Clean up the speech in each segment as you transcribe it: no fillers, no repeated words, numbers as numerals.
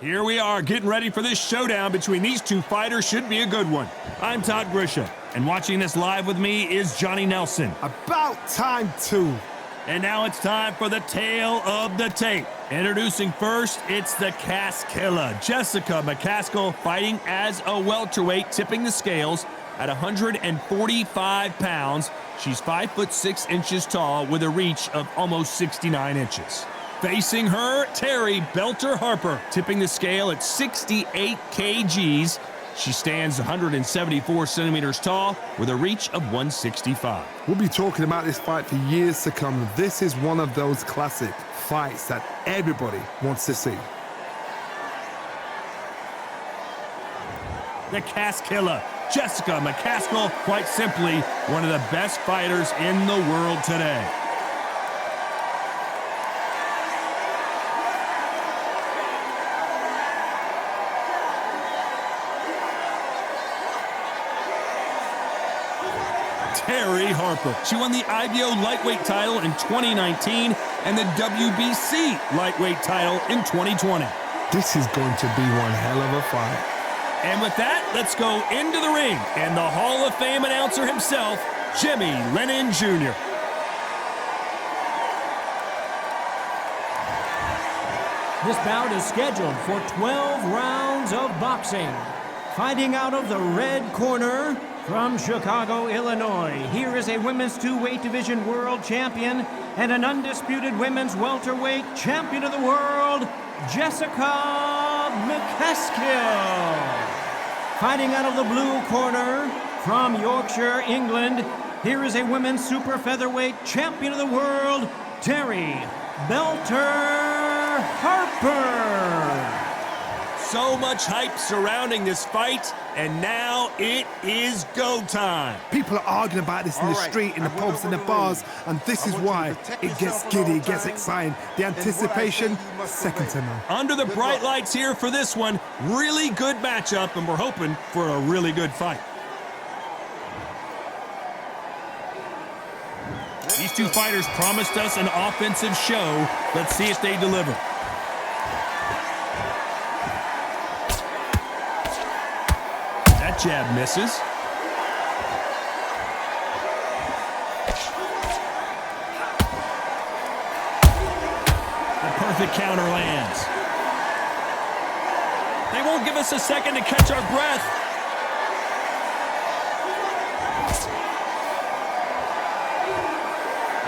Here we are getting ready for this showdown between these two fighters. Should be a good one. I'm Todd Grisham, and watching this live with me is Johnny Nelson. About time too. And now it's time for the tale of the tape. Introducing first, it's the McCaskill, Jessica McCaskill, fighting as a welterweight, tipping the scales at 145 pounds. She's 5'6" tall with a reach of almost 69 inches. Facing her, Terri Harper, tipping the scale at 68 kgs. She stands 174 centimeters tall with a reach of 165. We'll be talking about this fight for years to come. This is one of those classic fights that everybody wants to see. The McCaskill, Jessica McCaskill, quite simply one of the best fighters in the world today. Terri Harper. She won the IBO lightweight title in 2019 and the WBC lightweight title in 2020. This is going to be one hell of a fight. And with that, let's go into the ring and the Hall of Fame announcer himself, Jimmy Lennon Jr. This bout is scheduled for 12 rounds of boxing. Fighting out of the red corner, from Chicago, Illinois, here is a women's two-weight division world champion and an undisputed women's welterweight champion of the world, Jessica McCaskill. Fighting out of the blue corner, from Yorkshire, England, here is a women's super featherweight champion of the world, Terri Harper. So much hype surrounding this fight, and now it is go time. People are arguing about this in the street, in the pubs, in the bars, and this is why it gets giddy, it gets exciting. The anticipation, second to none. Under the bright lights here for this one, really good matchup, and we're hoping for a really good fight. These two fighters promised us an offensive show. Let's see if they deliver. That jab misses. The perfect counter lands. They won't give us a second to catch our breath.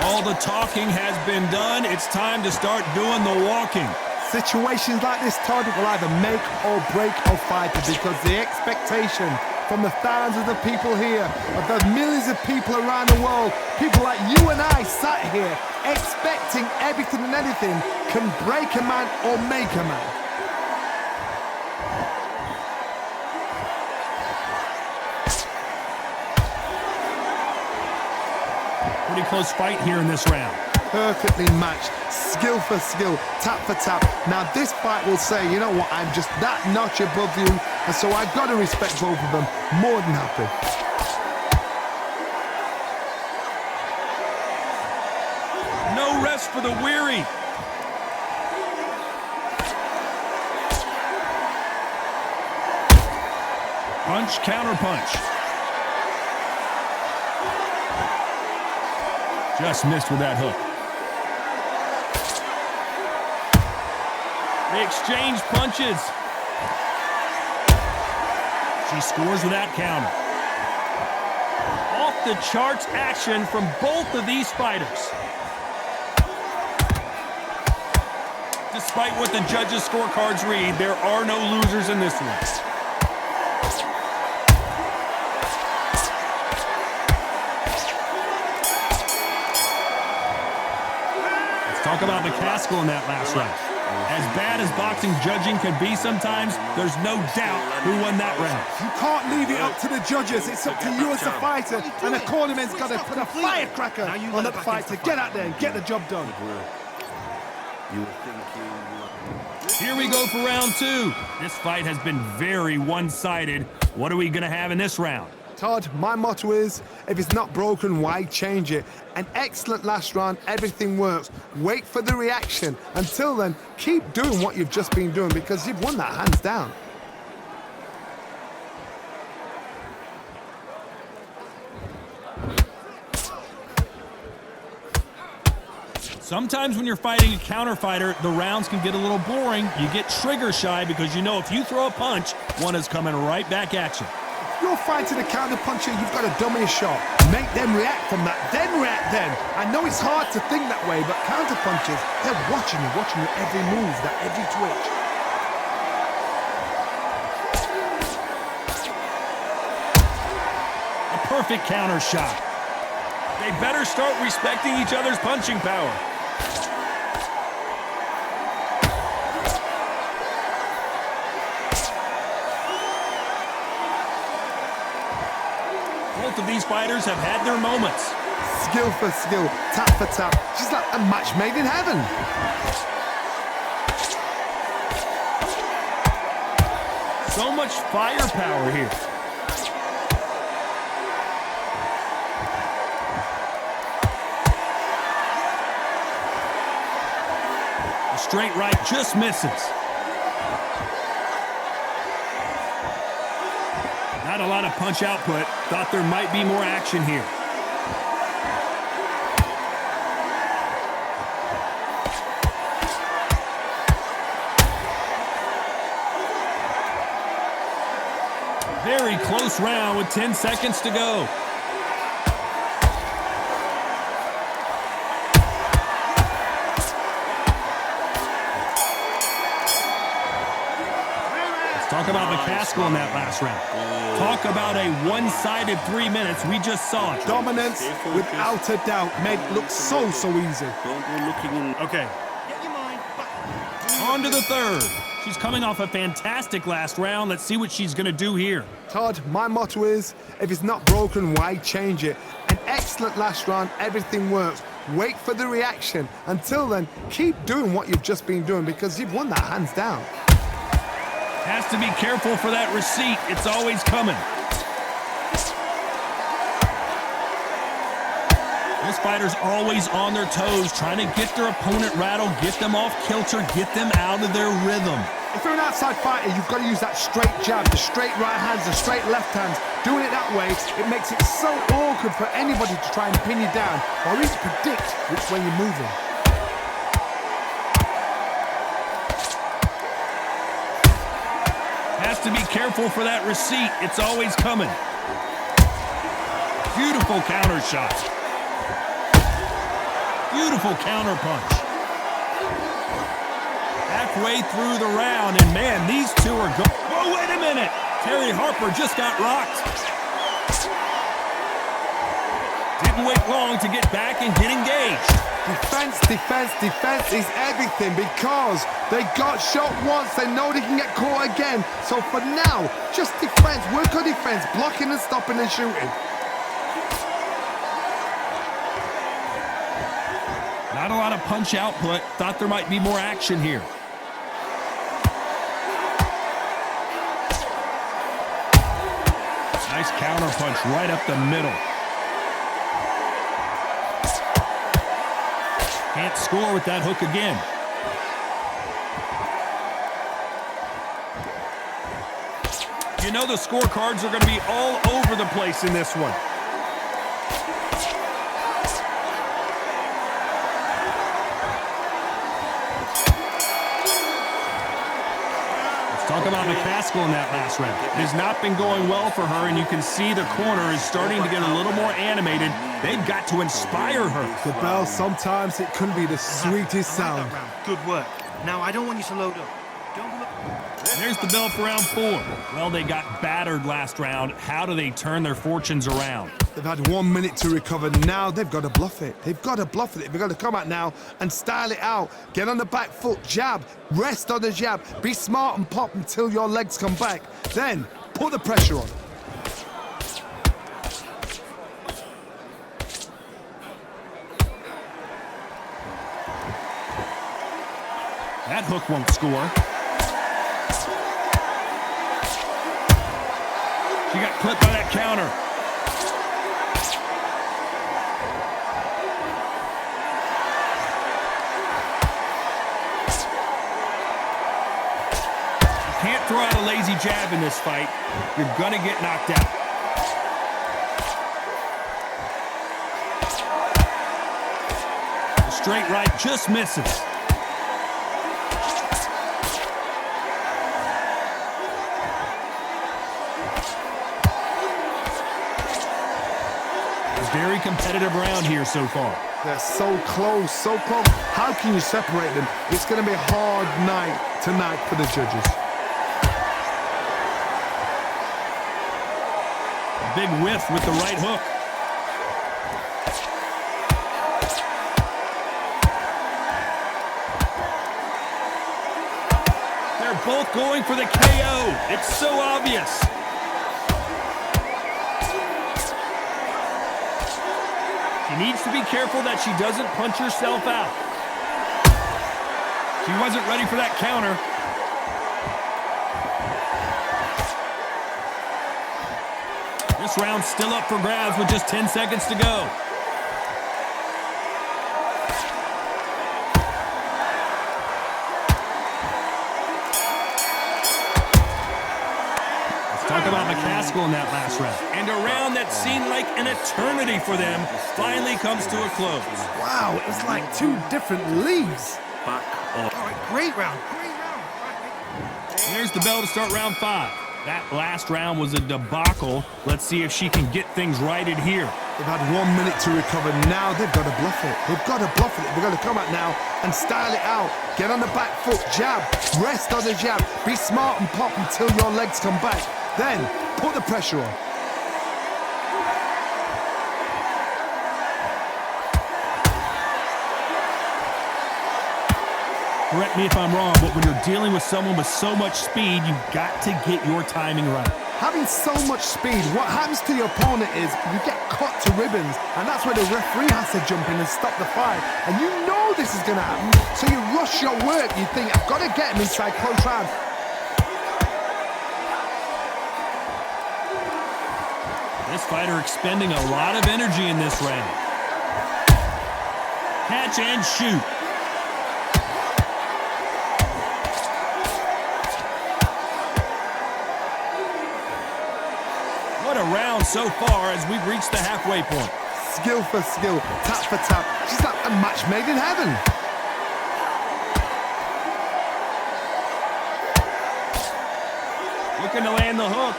All the talking has been done. It's time to start doing the walking. Situations like this, Todd, will either make or break a fighter, because the expectation from the thousands of people here, of the millions of people around the world, people like you and I sat here expecting everything and anything, can break a man or make a man. Pretty close fight here in this round. Perfectly matched, skill for skill, tap for tap. Now this fight will say, you know what, I'm just that notch above you, and so I've got to respect both of them. More than happy. No rest for the weary. Punch, counter punch. Just missed with that hook. They exchange punches. She scores with that counter. Off the charts action from both of these fighters. Despite what the judges' scorecards read, there are no losers in this one. Talk about McCaskill in that last round. As bad as boxing judging can be sometimes, there's no doubt who won that round. You can't leave it up to the judges. It's up to you as the fighter, and the cornerman's got to put a firecracker on that fight to get out there and get the job done. Here we go for round two. This fight has been very one-sided. What are we going to have in this round? Todd, my motto is, if it's not broken, why change it? An excellent last round, everything works. Wait for the reaction. Until then, keep doing what you've just been doing because you've won that hands down. Sometimes when you're fighting a counter fighter, the rounds can get a little boring. You get trigger shy because you know if you throw a punch, one is coming right back at you. You're fighting a counter puncher, you've got to dummy a shot. Make them react from that, then react then. I know it's hard to think that way, but counter punchers, they're watching you every move, that every twitch. A perfect counter shot. They better start respecting each other's punching power. Both of these fighters have had their moments. Skill for skill, tap for tap. Just like a match made in heaven. So much firepower here. The straight right just misses. Not a lot of punch output. Thought there might be more action here. Very close round with 10 seconds to go. Talk about McCaskill in that last round. Talk about a one-sided 3 minutes. We just saw it. Dominance, without a doubt, made it look so easy. Okay. On to the third. She's coming off a fantastic last round. Let's see what she's going to do here. Todd, my motto is, if it's not broken, why change it? An excellent last round, everything works. Wait for the reaction. Until then, keep doing what you've just been doing because you've won that hands down. Has to be careful for that receipt. It's always coming. This fighter's always on their toes, trying to get their opponent rattled, get them off kilter, get them out of their rhythm. If you're an outside fighter, you've got to use that straight jab, the straight right hands, the straight left hands. Doing it that way, it makes it so awkward for anybody to try and pin you down or even predict which way you're moving. Has to be careful for that receipt. It's always coming. Beautiful counter shot. Beautiful counter punch. Halfway through the round, and man, these two are going. Oh, wait a minute. Terri Harper just got rocked. Didn't wait long to get back and get engaged. Defense, defense, defense is everything because they got shot once. They know they can get caught again. So for now, just defense, work on defense, blocking and stopping and shooting. Not a lot of punch output. Thought there might be more action here. Nice counter punch right up the middle. Can't score with that hook again. You know the scorecards are going to be all over the place in this one. Talk about McCaskill in that last round. It has not been going well for her, and you can see the corner is starting to get a little more animated. They've got to inspire her. The bell, sometimes it can be the sweetest sound. Good work. Now, I don't want you to load up. Don't look. There's the bell for round 4. Well, they got battered last round. How do they turn their fortunes around? They've had 1 minute to recover. Now they've got to bluff it. They've got to bluff it. They've got to come out now and style it out. Get on the back foot, jab, rest on the jab. Be smart and pop until your legs come back. Then put the pressure on. That hook won't score. She got clipped by that counter. You can't throw out a lazy jab in this fight. You're gonna get knocked out. The straight right just misses. Very competitive round here so far. They're so close, so close. How can you separate them? It's going to be a hard night tonight for the judges. Big whiff with the right hook. They're both going for the KO. It's so obvious. She needs to be careful that she doesn't punch herself out. She wasn't ready for that counter. This round's still up for grabs with just 10 seconds to go. Talk about McCaskill in that last round. And a round that seemed like an eternity for them finally comes to a close. Wow, it was like two different leagues. All right, great round. Great round. And there's the bell to start round 5. That last round was a debacle. Let's see if she can get things righted here. They've had 1 minute to recover. Now they've got to bluff it. They've got to bluff it. They've got to come out now and style it out. Get on the back foot, jab, rest on the jab. Be smart and pop until your legs come back. Then, put the pressure on. Correct me if I'm wrong, but when you're dealing with someone with so much speed, you've got to get your timing right. Having so much speed, what happens to your opponent is you get cut to ribbons, and that's where the referee has to jump in and stop the fight. And you know this is going to happen, so you rush your work. You think, I've got to get him inside close round. This fighter expending a lot of energy in this round. Catch and shoot. What a round so far as we've reached the halfway point. Skill for skill, tap for tap. She's like a match made in heaven. Looking to land the hook.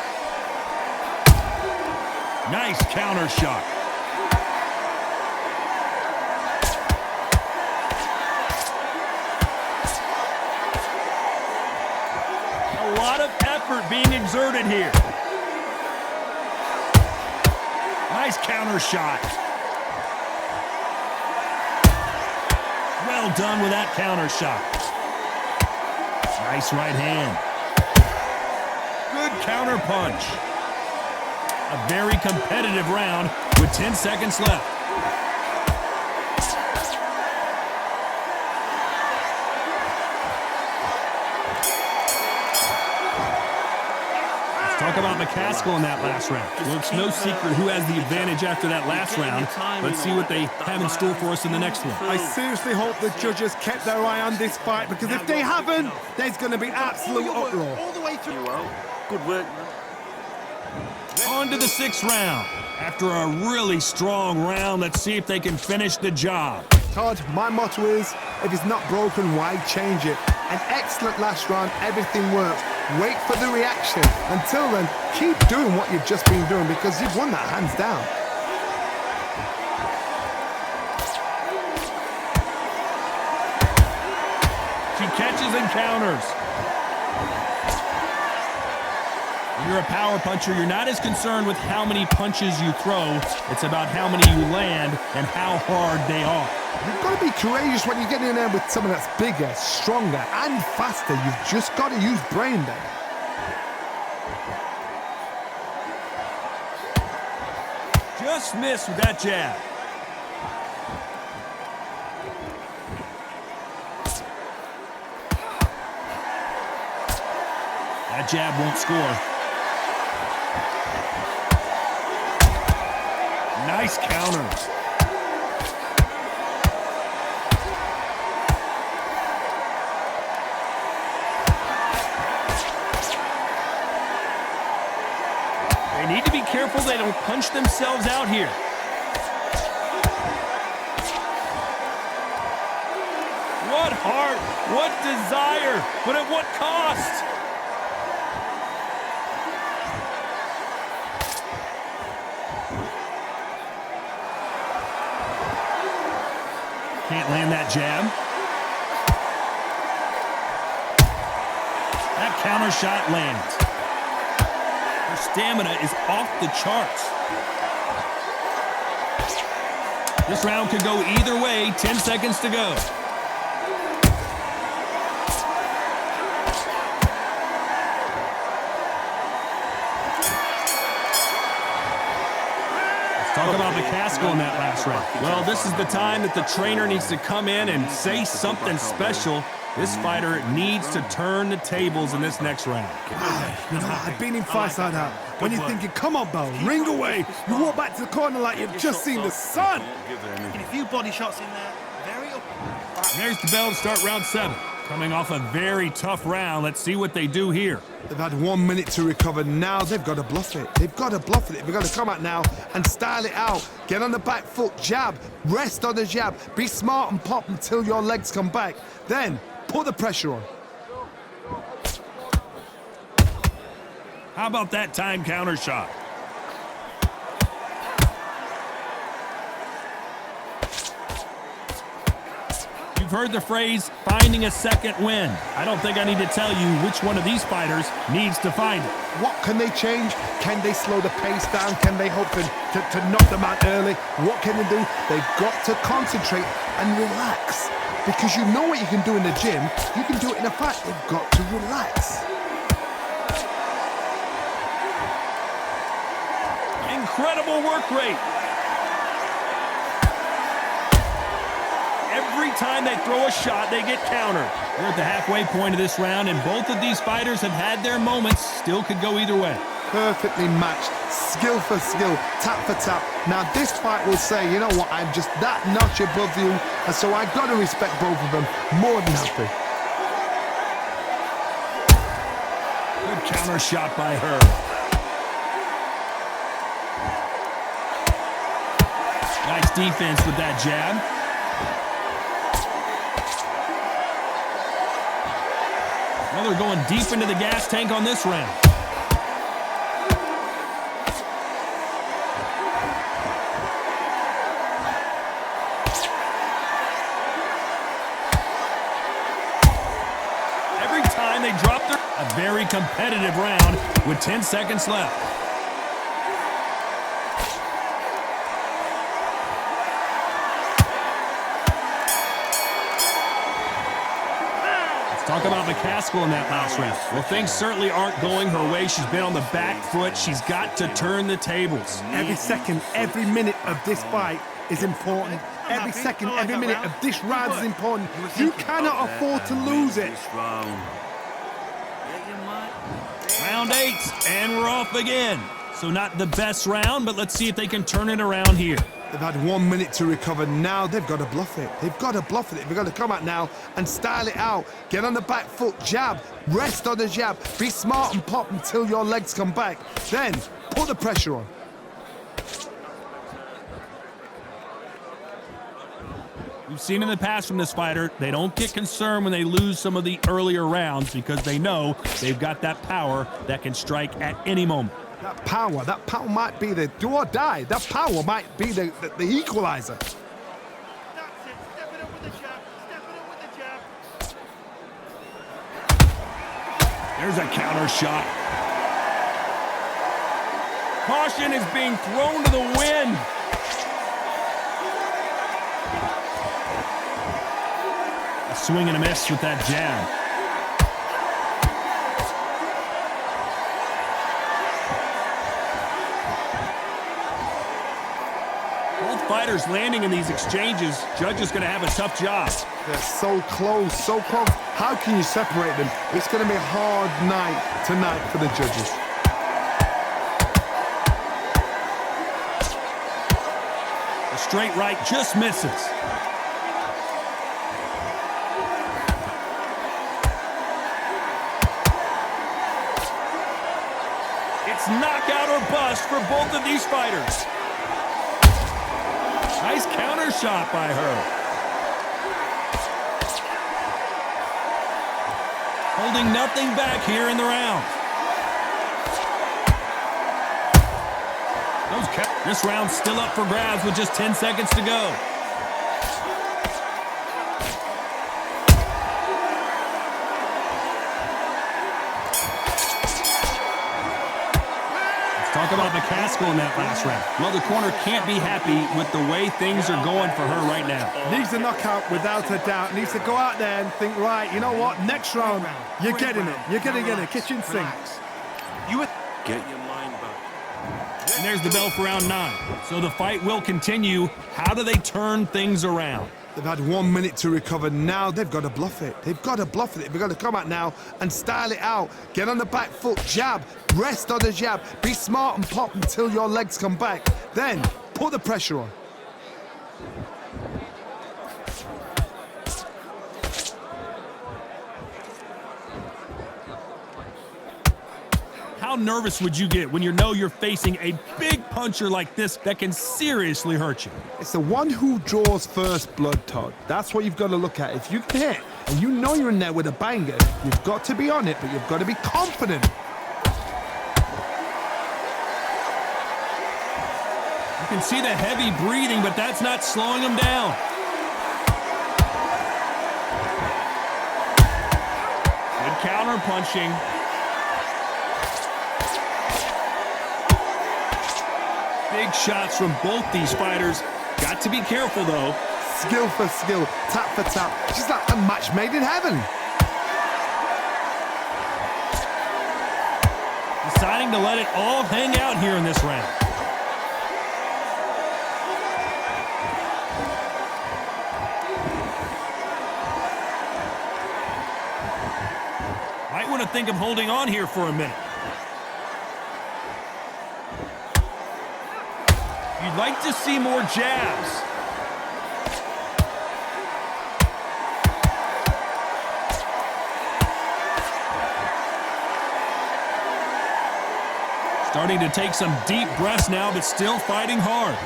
Nice counter shot. A lot of effort being exerted here. Nice counter shot. Well done with that counter shot. Nice right hand. Good counter punch. A very competitive round with 10 seconds left. Let's talk about McCaskill in that last round. Well, it's no secret who has the advantage after that last round. Let's see what they have in store for us in the next one. I seriously hope the judges kept their eye on this fight, because if they haven't, there's going to be absolute uproar. All the way through. Good work, man. On to the 6th round. After a really strong round, let's see if they can finish the job. Todd, my motto is, if it's not broken, why change it? An excellent last round, everything works. Wait for the reaction. Until then, keep doing what you've just been doing, because you've won that hands down. She catches and counters. When you're a power puncher, you're not as concerned with how many punches you throw. It's about how many you land and how hard they are. You've got to be courageous when you get in there with someone that's bigger, stronger, and faster. You've just got to use brain then. Just missed with that jab. That jab won't score. Nice counter. They need to be careful they don't punch themselves out here. What heart, what desire, but at what cost? Can't land that jab. That counter shot lands. Her stamina is off the charts. This round could go either way. 10 seconds to go. Talk about McCaskill in that last round. Well, this is the time that the trainer needs to come in and say something special. This fighter needs to turn the tables in this next round. You know, I've been in fights like that. When you're thinking, come on, Bo, ring away. You walk back to the corner like you've just seen the sun. Get a few body shots in there. Very up. There's the bell to start round 7. Coming off a very tough round. Let's see what they do here. They've had 1 minute to recover. Now they've got to bluff it. They've got to bluff it. They've got to come out now and style it out. Get on the back foot, jab, rest on the jab. Be smart and pop until your legs come back. Then put the pressure on. How about that time counter shot? You've heard the phrase, finding a second win. I don't think I need to tell you which one of these fighters needs to find it. What can they change? Can they slow the pace down? Can they hope to knock them out early? What can they do? They've got to concentrate and relax. Because you know what you can do in the gym, you can do it in a fight. They've got to relax. Incredible work rate. Every time they throw a shot, they get countered. We're at the halfway point of this round, and both of these fighters have had their moments. Still could go either way. Perfectly matched, skill for skill, tap for tap. Now this fight will say, you know what, I'm just that notch above you, and so I've got to respect both of them more than happy. Good counter shot by her. Nice defense with that jab. Well, they're going deep into the gas tank on this round. Every time they drop their... A very competitive round with 10 seconds left. Talk about McCaskill in that last round. Well, things certainly aren't going her way. She's been on the back foot. She's got to turn the tables. Every second, every minute of this fight is important. Every second, every minute of this round is important. You cannot afford to lose it. Round 8, and we're off again. So not the best round, but let's see if they can turn it around here. They've had 1 minute to recover. Now they've got to bluff it. They've got to bluff it. They've got to come out now and style it out. Get on the back foot, jab, rest on the jab. Be smart and pop until your legs come back. Then put the pressure on. We've seen in the past from this fighter, they don't get concerned when they lose some of the earlier rounds because they know they've got that power that can strike at any moment. That power might be the do or die. That power might be the equalizer. That's it. Step it up with the jab. Step it up with the jab. There's a counter shot. Caution is being thrown to the wind. A swing and a miss with that jab. Fighters landing in these exchanges, judge is going to have a tough job. They're so close, so close. How can you separate them? It's going to be a hard night tonight for the judges. The straight right just misses. It's knockout or bust for both of these fighters. Nice counter shot by her. Holding nothing back here in the round. This round's still up for grabs with just 10 seconds to go. Let's talk about McCaskill in that last round. Well, the corner can't be happy with the way things are going for her right now. Needs a knockout without a doubt. Needs to go out there and think, right, you know what, next round, you're getting it. You're going to get it. Kitchen sink. Get your mind back. And there's the bell for round 9. So the fight will continue. How do they turn things around? They've had 1 minute to recover. Now they've got to bluff it. They've got to bluff it. They've got to come out now and style it out. Get on the back foot, jab, rest on the jab. Be smart and pop until your legs come back. Then put the pressure on. How nervous would you get when you know you're facing a big puncher like this that can seriously hurt you? It's the one who draws first blood, Todd. That's what you've got to look at. If you can hit and you know you're in there with a banger, you've got to be on it, but you've got to be confident. You can see the heavy breathing, but that's not slowing him down. Good counter punching. Big shots from both these fighters. Got to be careful, though. Skill for skill, tap for tap. She's like a match made in heaven. Deciding to let it all hang out here in this round. Might want to think of holding on here for a minute. You'd like to see more jabs. Starting to take some deep breaths now, but still fighting hard.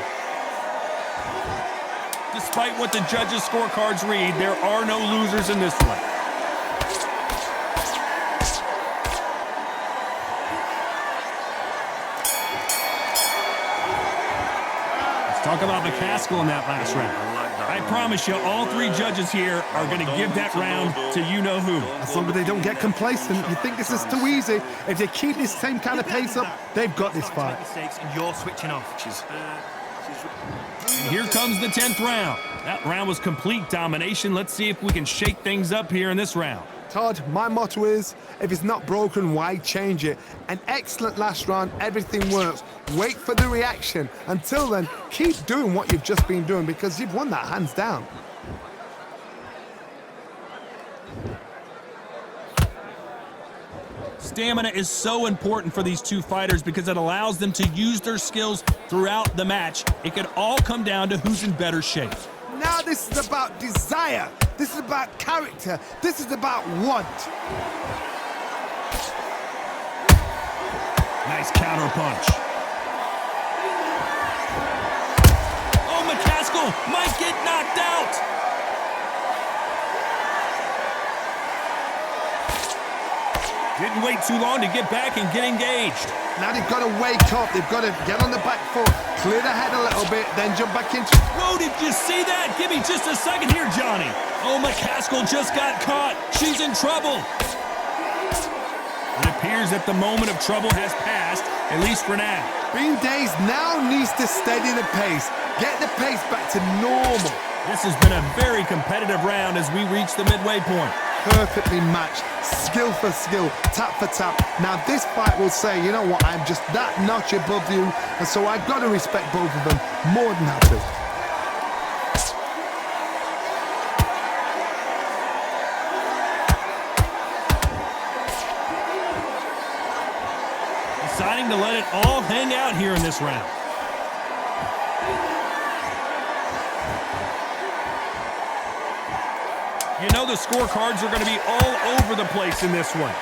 Despite what the judges' scorecards read, there are no losers in this one. Talk about McCaskill in that last round. I promise you, all 3 judges here are going to give that round to you-know-who. As long as they don't get complacent, you think this is too easy. If they keep this same kind of pace up, they've got this fight. And you're switching off. And here comes the 10th round. That round was complete domination. Let's see if we can shake things up here in this round. Todd, my motto is, if it's not broken, why change it? An excellent last round, everything works. Wait for the reaction. Until then, keep doing what you've just been doing because you've won that hands down. Stamina is so important for these 2 fighters because it allows them to use their skills throughout the match. It could all come down to who's in better shape. Now this is about desire. This is about character. This is about want. Nice counter punch. Oh, McCaskill might get knocked out. Didn't wait too long to get back and get engaged. Now they've got to wake up. They've got to get on the back foot, clear the head a little bit, then jump back into... Whoa, did you see that? Give me just a second here, Johnny. Oh, McCaskill just got caught. She's in trouble. It appears that the moment of trouble has passed, at least for now. Bean Days now needs to steady the pace. Get the pace back to normal. This has been a very competitive round as we reach the midway point. Perfectly matched, skill for skill, tap for tap. Now this fight will say, you know what, I'm just that notch above you, and so I've got to respect both of them more than happy. Deciding to let it all hang out here in this round. You know the scorecards are going to be all over the place in this one.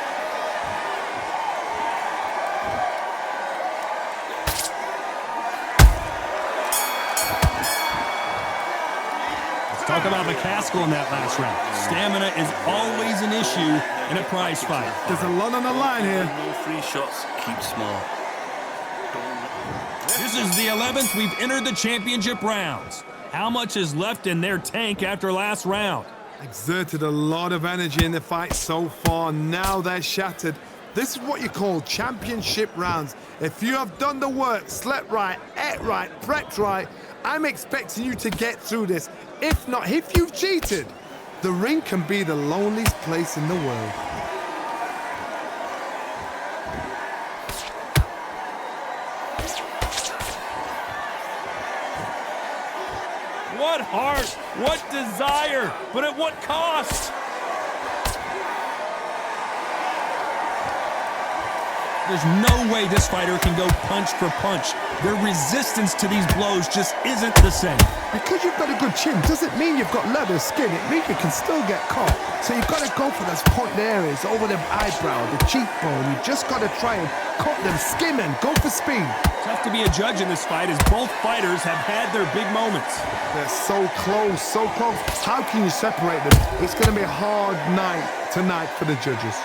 Let's talk about McCaskill in that last round. Stamina is always an issue in a prize fight. There's a lot on the line here. No free shots. Keep small. This is the 11th we've entered the championship rounds. How much is left in their tank after last round? Exerted a lot of energy in the fight so far. Now they're shattered. This is what you call championship rounds. If you have done the work, slept right, ate right, prepped right, I'm expecting you to get through this. If not, if you've cheated, the ring can be the loneliest place in the world. What heart, what desire, but at what cost? There's no way this fighter can go punch for punch. Their resistance to these blows just isn't the same. Because you've got a good chin doesn't mean you've got leather skin. It means you can still get caught. So you've got to go for those point areas, over the eyebrow, the cheekbone. You've just got to try and cut them, skim them, go for speed. Tough to be a judge in this fight as both fighters have had their big moments. They're so close, so close. How can you separate them? It's going to be a hard night tonight for the judges.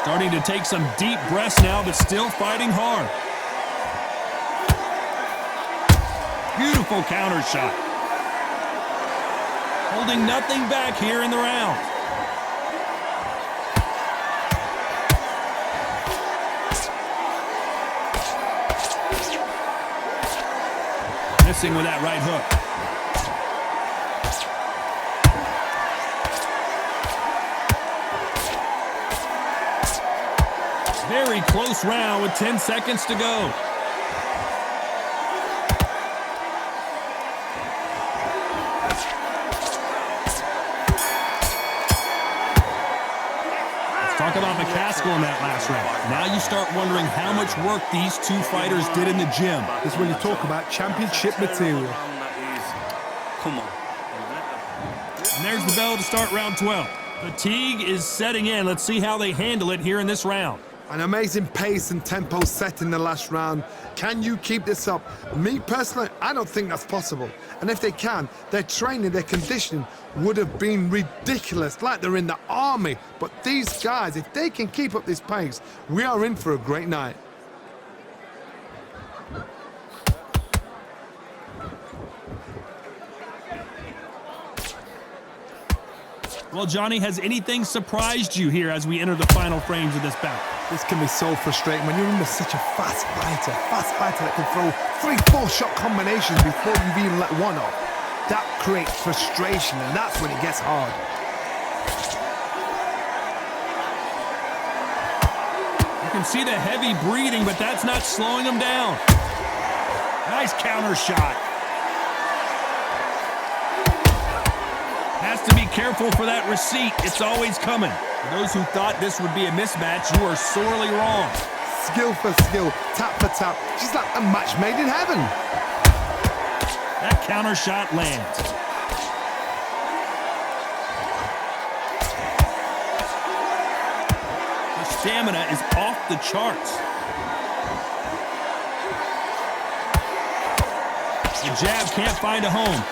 Starting to take some deep breaths now, but still fighting hard. Beautiful counter shot. Holding nothing back here in the round. Missing with that right hook. Very close round with 10 seconds to go. Let's talk about McCaskill in that last round. Now you start wondering how much work these two fighters did in the gym. This is when you talk about championship material. Come on. And there's the bell to start round 12. Fatigue is setting in. Let's see how they handle it here in this round. An amazing pace and tempo set in the last round. Can you keep this up? Me personally, I don't think that's possible. And if they can, their training, their conditioning would have been ridiculous, like they're in the army. But these guys, if they can keep up this pace, we are in for a great night. Well, Johnny, has anything surprised you here as we enter the final frames of this bout? This can be so frustrating when you're under such a fast fighter that can throw 3-4 shot combinations before you've even let one off. That creates frustration, and that's when it gets hard. You can see the heavy breathing, but that's not slowing him down. Nice counter shot. Has to be careful for that receipt. It's always coming. For those who thought this would be a mismatch, you are sorely wrong. Skill for skill, tap for tap. She's like a match made in heaven. That counter shot lands. The stamina is off the charts. The jab can't find a home.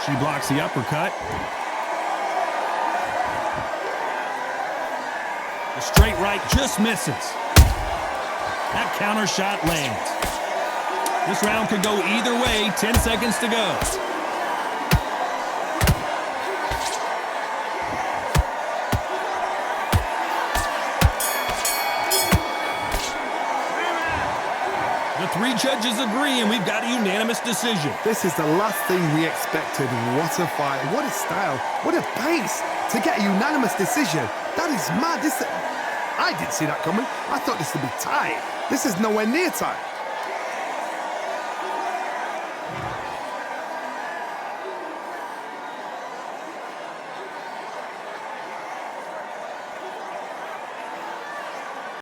She blocks the uppercut. The straight right just misses. That counter shot lands. This round could go either way. 10 seconds to go. The three judges agree, and we've got a unanimous decision. This is the last thing we expected. What a fight, what a style, what a pace to get a unanimous decision. That is mad. I didn't see that coming. I thought this would be tight. This is nowhere near tight.